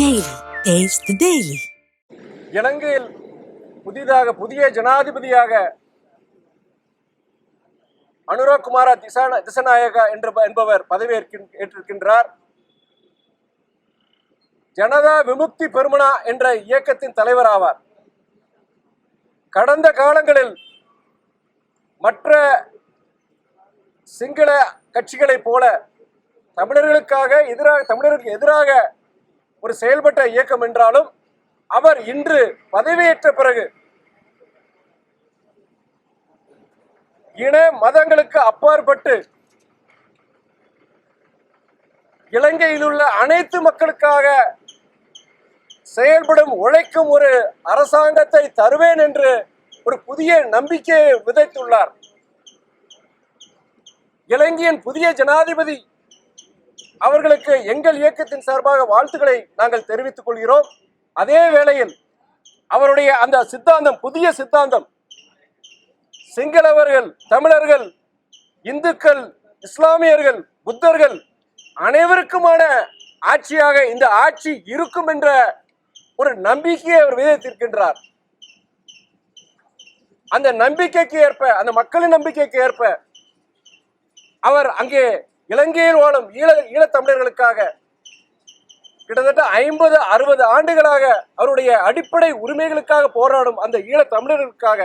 Daily. Taste the Daily. இலங்கையில் புதிய ஜனாதிபதியாக அனுரகுமார திசாநாயகா என்பவர் பதவியேற்றிருக்கின்றார். ஜனதா விமுக்தி பெருமனா என்ற இயக்கத்தின் தலைவர் ஆவார். கடந்த காலங்களில் மற்ற சிங்கள கட்சிகளைப் போல தமிழர்களுக்கு எதிராக ஒரு செயல்பட்ட இயக்கம் என்றாலும் அவர் இன்று பதவியேற்ற பிறகு இன மதங்களுக்கு அப்பாற்பட்டு இலங்கையில் உள்ள அனைத்து மக்களுக்காக செயல்படும் உழைக்கும் ஒரு அரசாங்கத்தை தருவேன் என்று ஒரு புதிய நம்பிக்கையை விதைத்துள்ளார். இலங்கையின் புதிய ஜனாதிபதி அவர்களுக்கு எங்கள் இயக்கத்தின் சார்பாக வாழ்த்துக்களை நாங்கள் தெரிவித்துக் கொள்கிறோம். அதே வேளையில் அவருடைய அந்த சித்தாந்தம், புதிய சித்தாந்தம், சிங்களவர்கள், தமிழர்கள், இந்துக்கள், இஸ்லாமியர்கள், புத்தர்கள் அனைவருக்குமான ஆட்சியாக இந்த ஆட்சி இருக்கும் என்ற ஒரு நம்பிக்கையை அவர் விதைத்திருக்கின்றார். அந்த நம்பிக்கைக்கு ஏற்ப, அந்த மக்களின் நம்பிக்கைக்கு ஏற்ப அவர் அங்கே இலங்கையில் வாழும் ஈழத்தமிழர்களுக்காக கிட்டத்தட்ட 50-60 ஆண்டுகளாக அவருடைய அடிப்படை உரிமைகளுக்காக போராடும் அந்த ஈழத்தமிழர்களுக்காக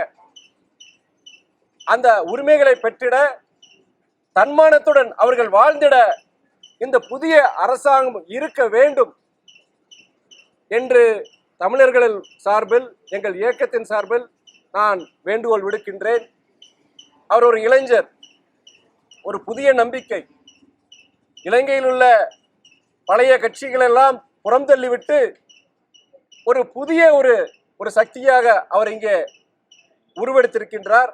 அந்த உரிமைகளை பெற்றிட, தன்மானத்துடன் அவர்கள் வாழ்ந்திட இந்த புதிய அரசாங்கம் இருக்க வேண்டும் என்று தமிழர்களின் சார்பில், எங்கள் இயக்கத்தின் சார்பில் நான் வேண்டுகோள் விடுக்கின்றேன். அவர் ஒரு இளைஞர், ஒரு புதிய நம்பிக்கை. இலங்கையில் உள்ள பழைய கட்சிகளெல்லாம் புறம் தள்ளிவிட்டு ஒரு புதிய ஒரு சக்தியாக அவர் இங்கே உருவெடுத்திருக்கின்றார்.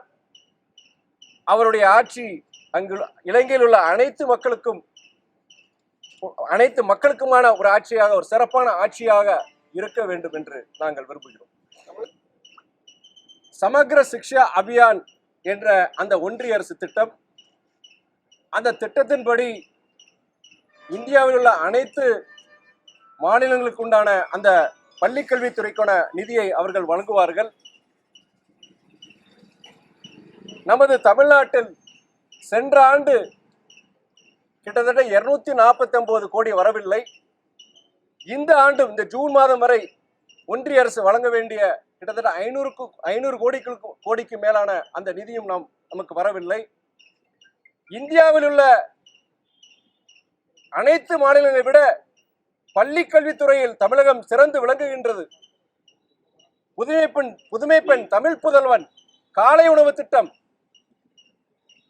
அவருடைய ஆட்சி அங்கு இலங்கையில் உள்ள அனைத்து மக்களுக்குமான ஒரு ஆட்சியாக, ஒரு சிறப்பான ஆட்சியாக இருக்க வேண்டும் என்று நாங்கள் விரும்புகிறோம். சமக்ர சிக்ஷா அபியான் என்ற அந்த ஒன்றிய அரசு திட்டம், அந்த திட்டத்தின்படி இந்தியாவில் உள்ள அனைத்து மாநிலங்களுக்கு உண்டான அந்த பள்ளிக்கல்வித்துறைக்கான நிதியை அவர்கள் வழங்குவார்கள். நமது தமிழ்நாட்டில் சென்ற ஆண்டு கிட்டத்தட்ட 249 கோடி வரவில்லை. இந்த ஆண்டு, இந்த ஜூன் மாதம் வரை ஒன்றிய அரசு வழங்க வேண்டிய கிட்டத்தட்ட 500 கோடிக்கு மேலான அந்த நிதியும் நமக்கு வரவில்லை. இந்தியாவில் உள்ள அனைத்து மாநிலங்களை விட பள்ளி கல்வித்துறையில் தமிழகம் சிறந்து விளங்குகின்றது. புதுமை பெண், தமிழ் புதல்வன், காலை உணவு திட்டம்,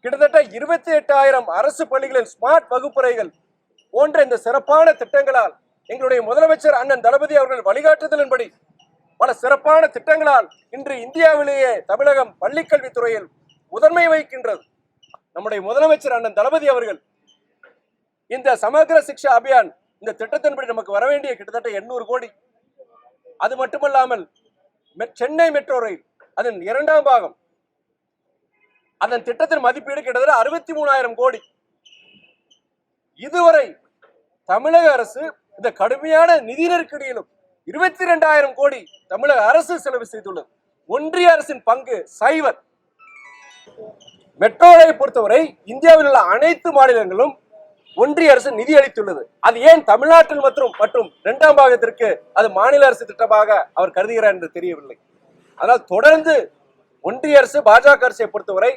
கிட்டத்தட்ட 28,000 அரசு பள்ளிகளில் ஸ்மார்ட் வகுப்பறைகள் போன்ற இந்த சிறப்பான திட்டங்களால், எங்களுடைய முதலமைச்சர் அண்ணன் தளபதி அவர்கள் வழிகாட்டுதலின்படி பல சிறப்பான திட்டங்களால் இன்று இந்தியாவிலேயே தமிழகம் பள்ளிக்கல்வித்துறையில் முதன்மை வகிக்கின்றது. நம்முடைய முதலமைச்சர் அண்ணன் தளபதி அவர்கள் இந்த சமக்ர சிக்ஷா அபியான் இந்த திட்டத்தின்படி நமக்கு வரவேண்டிய கிட்டத்தட்ட 800 கோடி, அது மட்டுமல்லாமல் சென்னை மெட்ரோ ரயில் அதன் 2ஆம் பாகம், அதன் திட்டத்தின் மதிப்பீடு கிட்டத்தட்ட 63,000 கோடி. இதுவரை தமிழக அரசு இந்த கடுமையான நிதி நெருக்கடியிலும் 22,000 கோடி தமிழக அரசு செலவு செய்துள்ளது. ஒன்றிய அரசின் பங்கு 0. மெட்ரோ ரயிலை பொறுத்தவரை இந்தியாவில் உள்ள அனைத்து மாநிலங்களும் ஒன்றிய அரசு நிதி அளித்துள்ளது. அது ஏன் தமிழ்நாட்டில் மற்றும் 2ஆம் பாகத்திற்கு அது மாநில அரசு திட்டமாக அவர் கருதுகிறார் என்று தெரியவில்லை. அதனால் தொடர்ந்து ஒன்றிய அரசு, பாஜக அரசை பொறுத்தவரை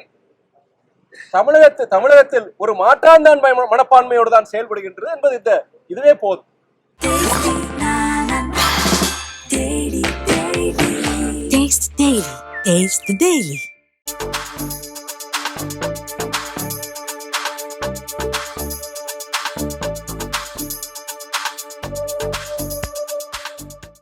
தமிழகத்தில் ஒரு மாற்றாந்தான்மை மனப்பான்மையோடு தான் செயல்படுகின்றது என்பது இதுவே போதும். Taste the Daily.